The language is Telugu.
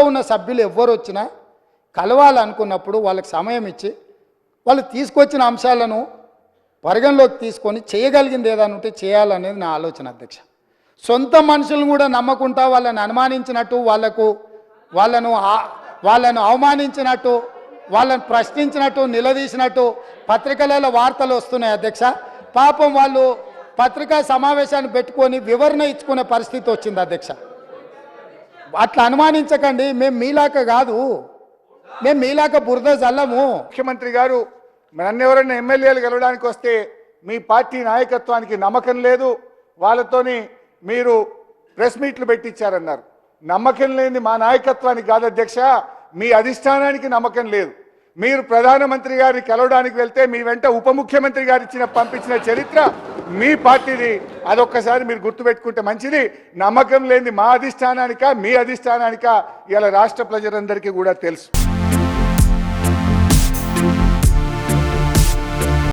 ఉన్న సభ్యులు ఎవ్వరు వచ్చినా కలవాలనుకున్నప్పుడు వాళ్ళకి సమయం ఇచ్చి వాళ్ళు తీసుకొచ్చిన అంశాలను పరిగణలోకి తీసుకొని చేయగలిగింది ఏదైనా ఉంటే చేయాలనేది నా ఆలోచన అధ్యక్ష. సొంత మనుషులను కూడా నమ్మకుంటా వాళ్ళని అనుమానించినట్టు వాళ్ళను అవమానించినట్టు వాళ్ళని ప్రశ్నించినట్టు నిలదీసినట్టు పత్రికలలో వార్తలు వస్తున్నాయి అధ్యక్ష. పాపం వాళ్ళు పత్రికా సమావేశాన్ని పెట్టుకొని వివరణ ఇచ్చుకునే పరిస్థితి వచ్చింది అధ్యక్ష. అట్లా అనుమానించకండి, మేము మీలాక కాదు, మేము మీలాక బురద జల్లము. ముఖ్యమంత్రి గారు నన్నెవరైనా ఎమ్మెల్యేలు గెలవడానికి వస్తే మీ పార్టీ నాయకత్వానికి నమ్మకం లేదు, వాళ్ళతోని మీరు ప్రెస్ మీట్లు పెట్టించారన్నారు. నమ్మకం లేని మా నాయకత్వానికి కాదు అధ్యక్ష, మీ అధిష్టానానికి నమ్మకం లేదు. మీరు ప్రధానమంత్రి గారిని కలవడానికి వెళ్తే మీ వెంట ఉప ముఖ్యమంత్రి గారు పంపించిన చరిత్ర మీ పార్టీది. అదొక్కసారి మీరు గుర్తుపెట్టుకుంటే మంచిది. నమ్మకం లేని మా అధిష్టానానిక మీ అధిష్టానానిక ఇలా రాష్ట్ర ప్రజలందరికీ కూడా తెలుసు.